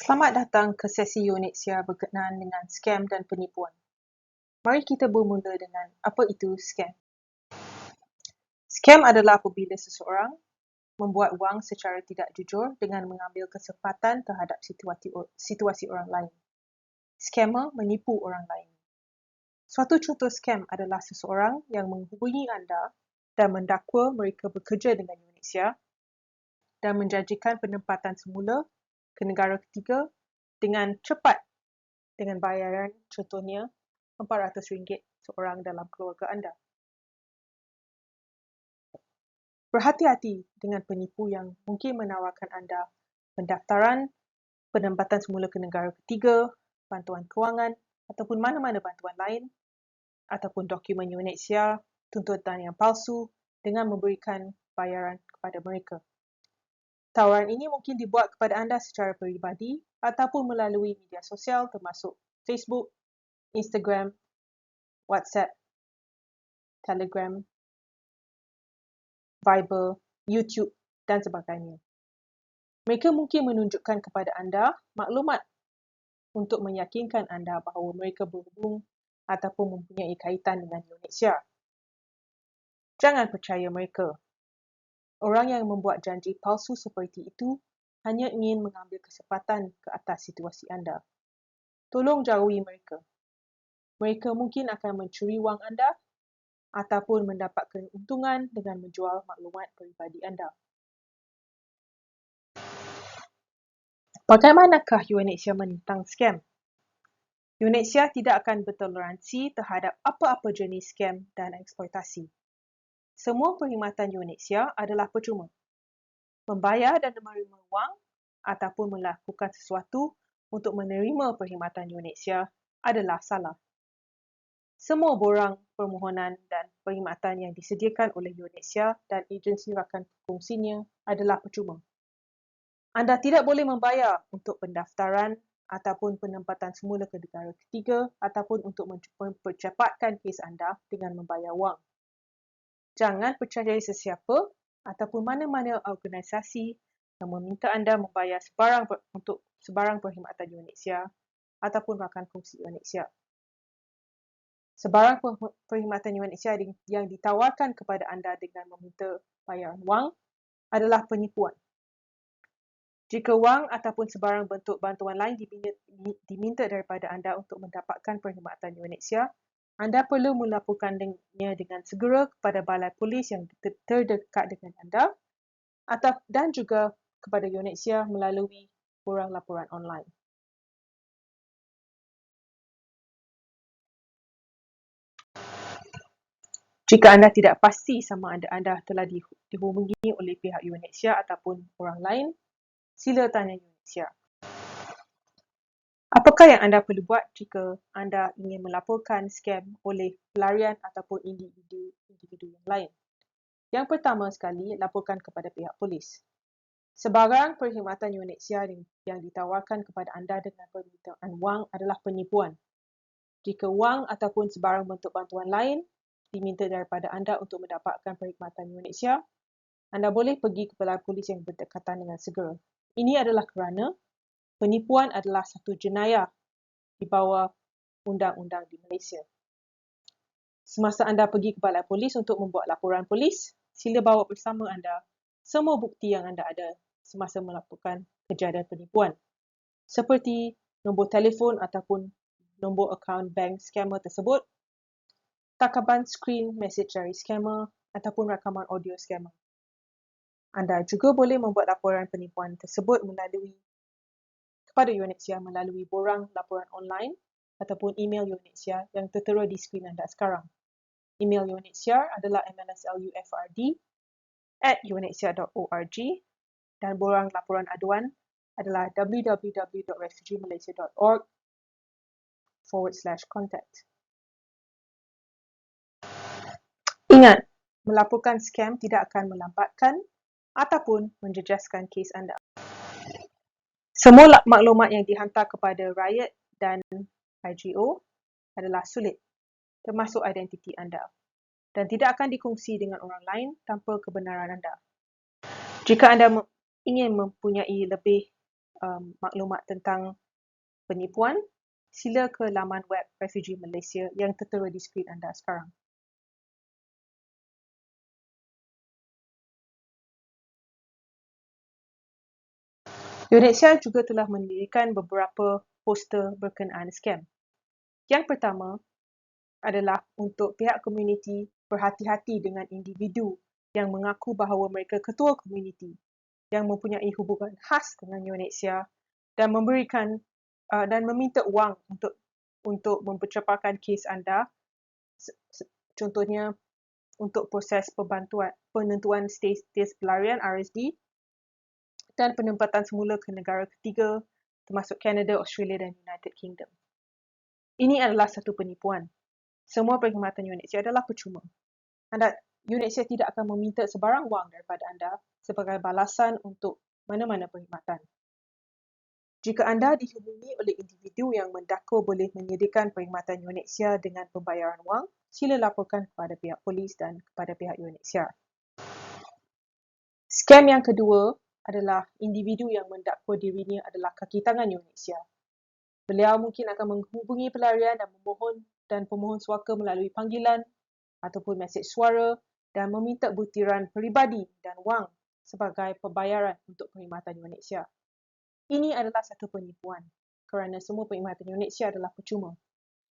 Selamat datang ke sesi unit SIA berkenaan dengan skam dan penipuan. Mari kita bermula dengan apa itu skam. Skam adalah apabila seseorang membuat wang secara tidak jujur dengan mengambil kesempatan terhadap situasi orang lain. Scammer menipu orang lain. Suatu contoh skam adalah seseorang yang menghubungi anda dan mendakwa mereka bekerja dengan unit SIA dan menjanjikan penempatan semula ke negara ketiga dengan cepat dengan bayaran contohnya RM400 seorang dalam keluarga anda. Berhati-hati dengan penipu yang mungkin menawarkan anda pendaftaran, penempatan semula ke negara ketiga, bantuan kewangan ataupun mana-mana bantuan lain ataupun dokumen unit SIA, tuntutan yang palsu dengan memberikan bayaran kepada mereka. Tawaran ini mungkin dibuat kepada anda secara peribadi ataupun melalui media sosial termasuk Facebook, Instagram, WhatsApp, Telegram, Viber, YouTube dan sebagainya. Mereka mungkin menunjukkan kepada anda maklumat untuk meyakinkan anda bahawa mereka berhubung ataupun mempunyai kaitan dengan unit SIA. Jangan percaya mereka. Orang yang membuat janji palsu seperti itu hanya ingin mengambil kesempatan ke atas situasi anda. Tolong jauhi mereka. Mereka mungkin akan mencuri wang anda ataupun mendapatkan keuntungan dengan menjual maklumat peribadi anda. Bagaimanakah unit SIA menentang skam? Unit SIA tidak akan bertoleransi terhadap apa-apa jenis skam dan eksploitasi. Semua perkhidmatan unit SIA adalah percuma. Membayar dan menerima wang ataupun melakukan sesuatu untuk menerima perkhidmatan unit SIA adalah salah. Semua borang permohonan dan perkhidmatan yang disediakan oleh unit SIA dan agensi rakan kongsinya adalah percuma. Anda tidak boleh membayar untuk pendaftaran ataupun penempatan semula ke negara ketiga ataupun untuk mempercepatkan kes anda dengan membayar wang. Jangan percayai sesiapa ataupun mana-mana organisasi yang meminta anda membayar untuk sebarang perkhidmatan unit SIA ataupun rakan kongsi unit SIA. Sebarang perkhidmatan unit SIA yang ditawarkan kepada anda dengan meminta bayaran wang adalah penipuan. Jika wang ataupun sebarang bentuk bantuan lain diminta daripada anda untuk mendapatkan perkhidmatan unit SIA, anda perlu melaporkannya dengan segera kepada balai polis yang terdekat dengan anda dan juga kepada unit SIA melalui borang laporan online. Jika anda tidak pasti sama ada anda telah dihubungi oleh pihak unit SIA ataupun orang lain, sila tanya unit SIA. Apakah yang anda perlu buat jika anda ingin melaporkan skam oleh pelarian ataupun individu yang lain? Yang pertama sekali, laporkan kepada pihak polis. Sebarang perkhidmatan unit SIA yang ditawarkan kepada anda dengan permintaan wang adalah penipuan. Jika wang ataupun sebarang bentuk bantuan lain diminta daripada anda untuk mendapatkan perkhidmatan unit SIA, anda boleh pergi ke balai polis yang berdekatan dengan segera. Ini adalah kerana penipuan adalah satu jenayah di bawah undang-undang di Malaysia. Semasa anda pergi ke balai polis untuk membuat laporan polis, sila bawa bersama anda semua bukti yang anda ada semasa melakukan kejadian penipuan, seperti nombor telefon ataupun nombor akaun bank scammer tersebut, takaban skrin mesej dari scammer ataupun rakaman audio scammer. Anda juga boleh membuat laporan penipuan tersebut kepada unit SIA melalui borang laporan online ataupun email unit SIA yang tertera di skrin anda sekarang. Email unit SIA adalah mlslufrd@unitsia.org dan borang laporan aduan adalah www.refugeemalaysia.org/contact. Ingat, melaporkan skam tidak akan melambatkan ataupun menjejaskan kes anda. Semua maklumat yang dihantar kepada Riot dan IGO adalah sulit, termasuk identiti anda, dan tidak akan dikongsi dengan orang lain tanpa kebenaran anda. Jika anda ingin mempunyai lebih maklumat tentang penipuan, sila ke laman web Refugee Malaysia yang tertera di skrin anda sekarang. UNHCR juga telah mendirikan beberapa poster berkenaan skam. Yang pertama adalah untuk pihak komuniti berhati-hati dengan individu yang mengaku bahawa mereka ketua komuniti yang mempunyai hubungan khas dengan UNHCR dan meminta wang untuk mempercepatkan kes anda, contohnya untuk proses penentuan status pelarian RSD dan penempatan semula ke negara ketiga termasuk Canada, Australia dan United Kingdom. Ini adalah satu penipuan. Semua perkhidmatan UNHCR adalah percuma. UNHCR tidak akan meminta sebarang wang daripada anda sebagai balasan untuk mana-mana perkhidmatan. Jika anda dihubungi oleh individu yang mendakwa boleh menyediakan perkhidmatan UNHCR dengan pembayaran wang, sila laporkan kepada pihak polis dan kepada pihak UNHCR. Skam yang kedua adalah individu yang mendakwa dirinya adalah kaki tangan UNHCR. Beliau mungkin akan menghubungi pelarian dan pemohon suaka melalui panggilan ataupun mesej suara dan meminta butiran peribadi dan wang sebagai pembayaran untuk perkhidmatan UNHCR. Ini adalah satu penipuan kerana semua perkhidmatan UNHCR adalah percuma.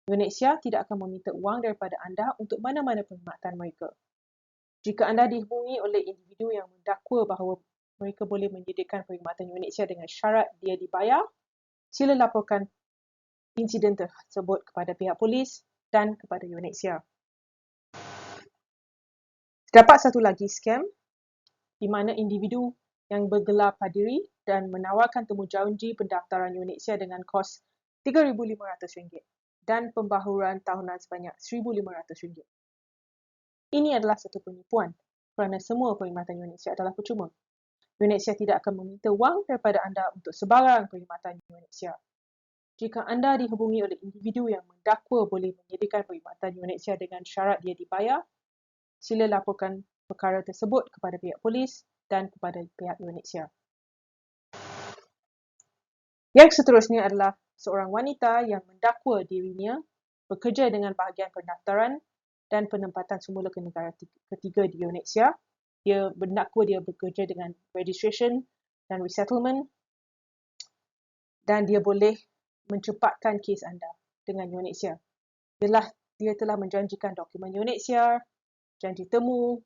UNHCR tidak akan meminta wang daripada anda untuk mana-mana perkhidmatan mereka. Jika anda dihubungi oleh individu yang mendakwa bahawa mereka boleh menyediakan perkhidmatan UNHCR dengan syarat dia dibayar, sila laporkan insiden tersebut kepada pihak polis dan kepada UNHCR. Terdapat satu lagi skam di mana individu yang bergelar paderi dan menawarkan temujanji pendaftaran UNHCR dengan kos RM3,500 dan pembaharuan tahunan sebanyak RM1,500. Ini adalah satu penipuan kerana semua perkhidmatan UNHCR adalah percuma. UNHCR tidak akan meminta wang daripada anda untuk sebarang perkhidmatan UNHCR. Jika anda dihubungi oleh individu yang mendakwa boleh menyediakan perkhidmatan UNHCR dengan syarat dia dibayar, sila laporkan perkara tersebut kepada pihak polis dan kepada pihak UNHCR. Yang seterusnya adalah seorang wanita yang mendakwa dirinya bekerja dengan bahagian pendaftaran dan penempatan semula ke negara ketiga di UNHCR. Dia mendakwa dia bekerja dengan registration dan resettlement dan dia boleh mencepatkan kes anda dengan UNHCR. Dia telah menjanjikan dokumen UNHCR, janji temu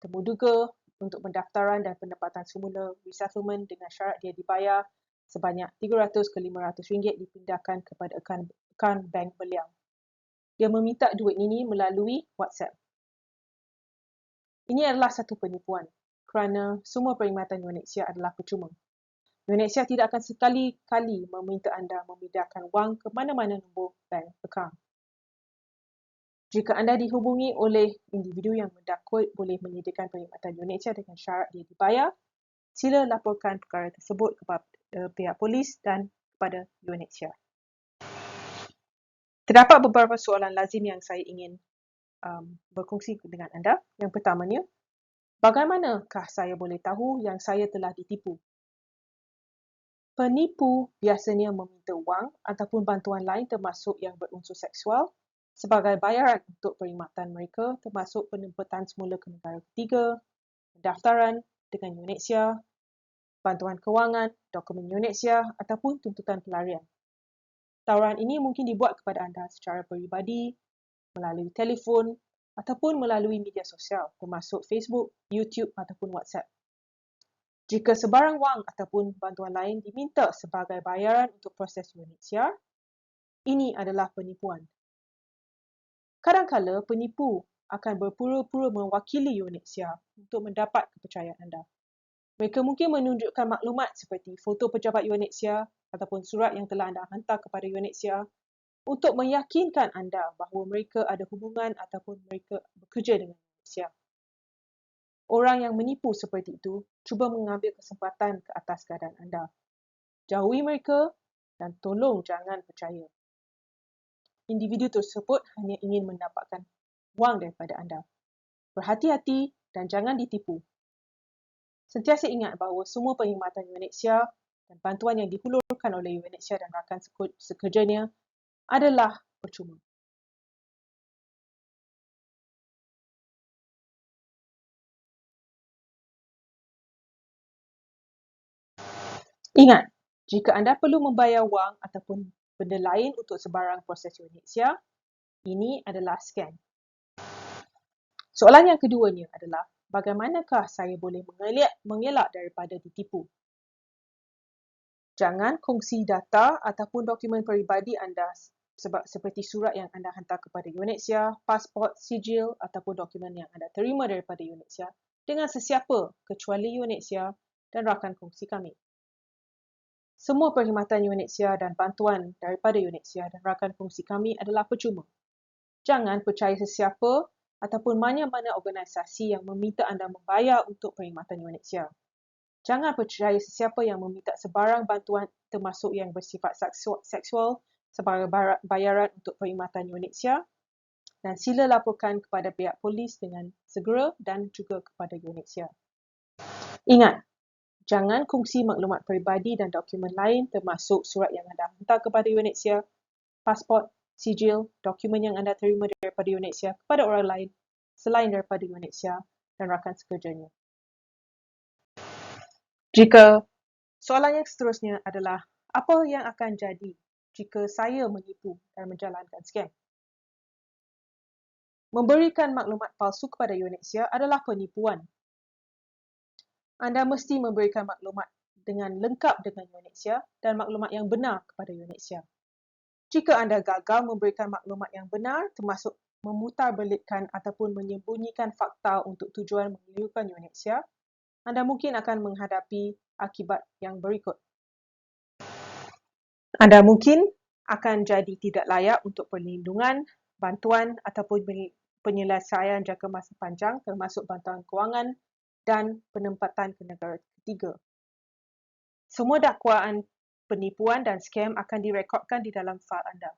duga untuk pendaftaran dan penempatan semula resettlement dengan syarat dia dibayar sebanyak RM300 ke RM500 dipindahkan kepada akaun bank beliau. Dia meminta duit ini melalui WhatsApp. Ini adalah satu penipuan kerana semua perkhidmatan UNHCR adalah percuma. UNHCR tidak akan sekali-kali meminta anda memindahkan wang ke mana-mana nombor bank akaun. Jika anda dihubungi oleh individu yang mendakwa boleh menyediakan perkhidmatan UNHCR dengan syarat dia dibayar, sila laporkan perkara tersebut kepada pihak polis dan kepada UNHCR. Terdapat beberapa soalan lazim yang saya ingin berkongsi dengan anda. Yang pertamanya, bagaimanakah saya boleh tahu yang saya telah ditipu? Penipu biasanya meminta wang ataupun bantuan lain termasuk yang berunsur seksual sebagai bayaran untuk perkhidmatan mereka termasuk penempatan semula ke negara ketiga, pendaftaran dengan UNHCR, bantuan kewangan, dokumen UNHCR ataupun tuntutan pelarian. Tawaran ini mungkin dibuat kepada anda secara peribadi, melalui telefon ataupun melalui media sosial termasuk Facebook, YouTube ataupun WhatsApp. Jika sebarang wang ataupun bantuan lain diminta sebagai bayaran untuk proses UNHCR, ini adalah penipuan. Kadang-kala penipu akan berpura-pura mewakili UNHCR untuk mendapat kepercayaan anda. Mereka mungkin menunjukkan maklumat seperti foto pejabat UNHCR ataupun surat yang telah anda hantar kepada UNHCR untuk meyakinkan anda bahawa mereka ada hubungan ataupun mereka bekerja dengan UNHCR. Orang yang menipu seperti itu cuba mengambil kesempatan ke atas keadaan anda. Jauhi mereka dan tolong jangan percaya. Individu tersebut hanya ingin mendapatkan wang daripada anda. Berhati-hati dan jangan ditipu. Sentiasa ingat bahawa semua perkhidmatan UNHCR dan bantuan yang dihulurkan oleh UNHCR dan rakan sekerjanya adalah percuma. Ingat, jika anda perlu membayar wang ataupun benda lain untuk sebarang proses UNHCR, ini adalah scam. Soalan yang keduanya adalah, bagaimanakah saya boleh mengelak daripada ditipu? Jangan kongsi data ataupun dokumen peribadi anda seperti surat yang anda hantar kepada UNHCR, pasport, sijil ataupun dokumen yang anda terima daripada UNHCR dengan sesiapa kecuali UNHCR dan rakan kongsi kami. Semua perkhidmatan UNHCR dan bantuan daripada UNHCR dan rakan kongsi kami adalah percuma. Jangan percaya sesiapa ataupun mana-mana organisasi yang meminta anda membayar untuk perkhidmatan UNHCR. Jangan percaya sesiapa yang meminta sebarang bantuan termasuk yang bersifat seksual sebagai bayaran untuk perkhidmatan UNHCR, dan sila laporkan kepada pihak polis dengan segera dan juga kepada UNHCR. Ingat, jangan kongsi maklumat peribadi dan dokumen lain termasuk surat yang anda hantar kepada UNHCR, pasport, sijil, dokumen yang anda terima daripada UNHCR kepada orang lain selain daripada UNHCR dan rakan sekerjanya. Jika soalan yang seterusnya adalah, apa yang akan jadi jika saya menipu dan menjalankan scam? Memberikan maklumat palsu kepada UNHCR adalah penipuan. Anda mesti memberikan maklumat dengan lengkap dengan UNHCR dan maklumat yang benar kepada UNHCR. Jika anda gagal memberikan maklumat yang benar, termasuk memutarbelitkan ataupun menyembunyikan fakta untuk tujuan mengelirukan UNHCR, anda mungkin akan menghadapi akibat yang berikut. Anda mungkin akan jadi tidak layak untuk perlindungan, bantuan ataupun penyelesaian jangka masa panjang termasuk bantuan kewangan dan penempatan ke negara ketiga. Semua dakwaan penipuan dan scam akan direkodkan di dalam fail anda.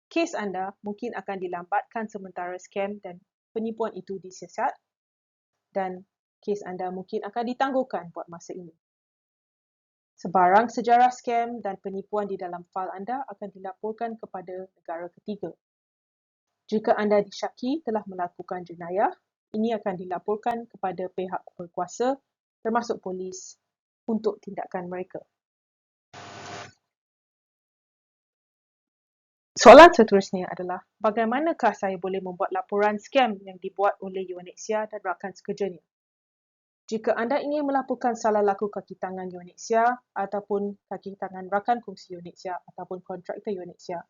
Kes anda mungkin akan dilambatkan sementara scam dan penipuan itu disiasat, dan kes anda mungkin akan ditangguhkan buat masa ini. Sebarang sejarah scam dan penipuan di dalam fail anda akan dilaporkan kepada negara ketiga. Jika anda disyaki telah melakukan jenayah, ini akan dilaporkan kepada pihak berkuasa termasuk polis untuk tindakan mereka. Soalan seterusnya adalah, bagaimanakah saya boleh membuat laporan scam yang dibuat oleh UNHCR dan rakan sekerjanya? Jika anda ingin melaporkan salah laku kaki tangan UNHCR ataupun kaki tangan rakan kongsi UNHCR ataupun kontraktor UNHCR,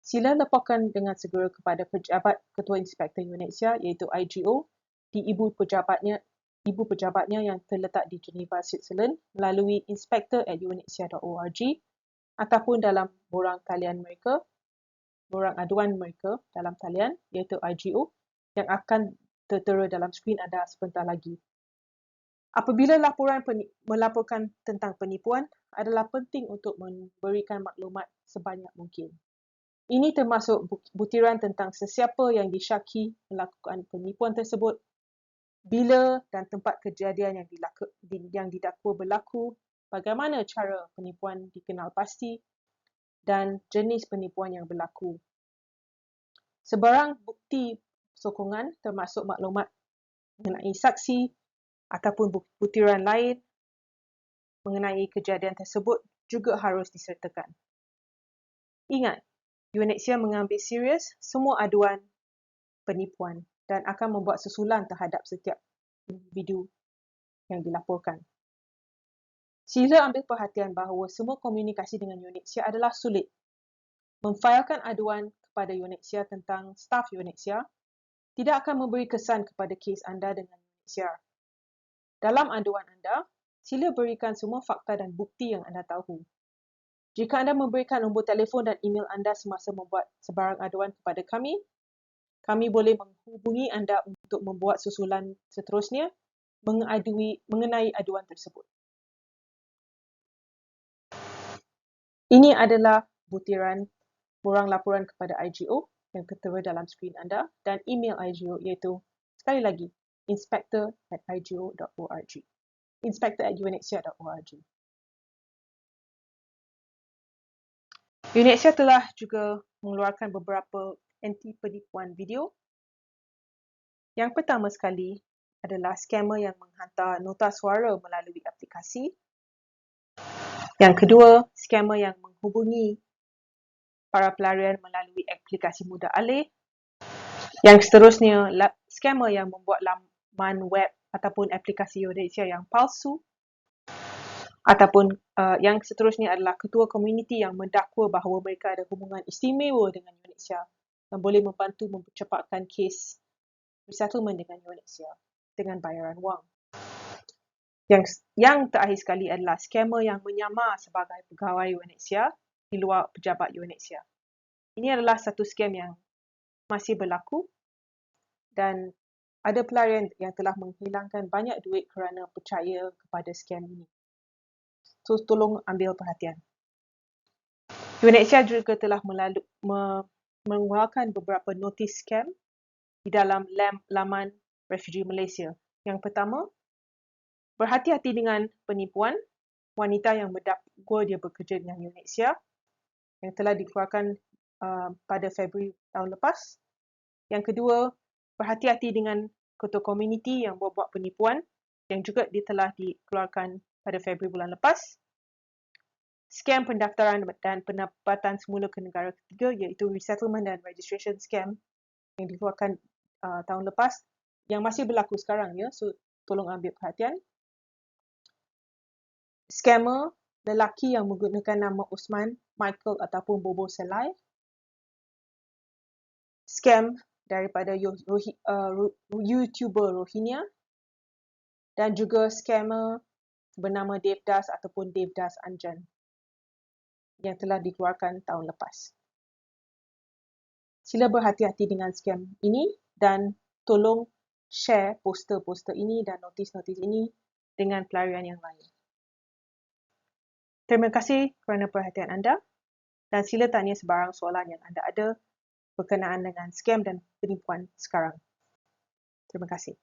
sila laporkan dengan segera kepada pejabat Ketua Inspektor UNHCR iaitu IGO di ibu pejabatnya yang terletak di Geneva, Switzerland melalui inspector@unhcr.org ataupun dalam borang aduan mereka dalam talian iaitu IGO yang akan tertera dalam skrin anda sebentar lagi. Apabila melaporkan tentang penipuan, adalah penting untuk memberikan maklumat sebanyak mungkin. Ini termasuk butiran tentang sesiapa yang disyaki melakukan penipuan tersebut, bila dan tempat kejadian yang didakwa berlaku, bagaimana cara penipuan dikenal pasti, dan jenis penipuan yang berlaku. Sebarang bukti sokongan termasuk maklumat mengenai saksi ataupun butiran lain mengenai kejadian tersebut juga harus disertakan. Ingat, UNHCR mengambil serius semua aduan penipuan dan akan membuat susulan terhadap setiap individu yang dilaporkan. Sila ambil perhatian bahawa semua komunikasi dengan UNHCR adalah sulit. Memfailkan aduan kepada UNHCR tentang staf UNHCR tidak akan memberi kesan kepada kes anda dengan UNHCR. Dalam aduan anda, sila berikan semua fakta dan bukti yang anda tahu. Jika anda memberikan nombor telefon dan email anda semasa membuat sebarang aduan kepada kami boleh menghubungi anda untuk membuat susulan seterusnya mengenai aduan tersebut. Ini adalah butiran borang laporan kepada IGO yang tertera dalam skrin anda dan email IGO iaitu, sekali lagi, inspector@igO.org. inspector@unhcr.org. UNITSIA telah juga mengeluarkan beberapa anti-penipuan video. Yang pertama sekali adalah skamer yang menghantar nota suara melalui aplikasi. Yang kedua, skamer yang menghubungi para pelarian melalui aplikasi mudah alih. Yang seterusnya, skamer yang membuat laman web ataupun aplikasi UNITSIA yang palsu. Ataupun yang seterusnya adalah ketua komuniti yang mendakwa bahawa mereka ada hubungan istimewa dengan UNITSIA yang boleh membantu mempercepatkan kes resettlement dengan UNITSIA dengan bayaran wang. Yang terakhir sekali adalah skamer yang menyamar sebagai pegawai UNITSIA di luar pejabat UNITSIA. Ini adalah satu skam yang masih berlaku dan ada pelarian yang telah menghilangkan banyak duit kerana percaya kepada skam ini. So, tolong ambil perhatian. UNITSIA juga telah mengeluarkan beberapa notis skam di dalam laman Refugee Malaysia. Yang pertama, berhati-hati dengan penipuan wanita yang mendakwa dia bekerja dengan UNITSIA yang telah dikeluarkan pada Februari tahun lepas. Yang kedua, berhati-hati dengan ketua komuniti yang buat penipuan yang juga telah dikeluarkan pada Februari bulan lepas. Skam pendaftaran dan penempatan semula ke negara ketiga iaitu resettlement dan registration scam yang dikeluarkan tahun lepas yang masih berlaku sekarang ya, so tolong ambil perhatian. Skamer lelaki yang menggunakan nama Osman, Michael ataupun Bobo Selai. Skam daripada YouTuber Rohingya dan juga skamer bernama Devdas ataupun Devdas Anjan yang telah dikeluarkan tahun lepas. Sila berhati-hati dengan skam ini dan tolong share poster-poster ini dan notis-notis ini dengan pelarian yang lain. Terima kasih kerana perhatian anda dan sila tanya sebarang soalan yang anda ada berkenaan dengan skam dan penipuan sekarang. Terima kasih.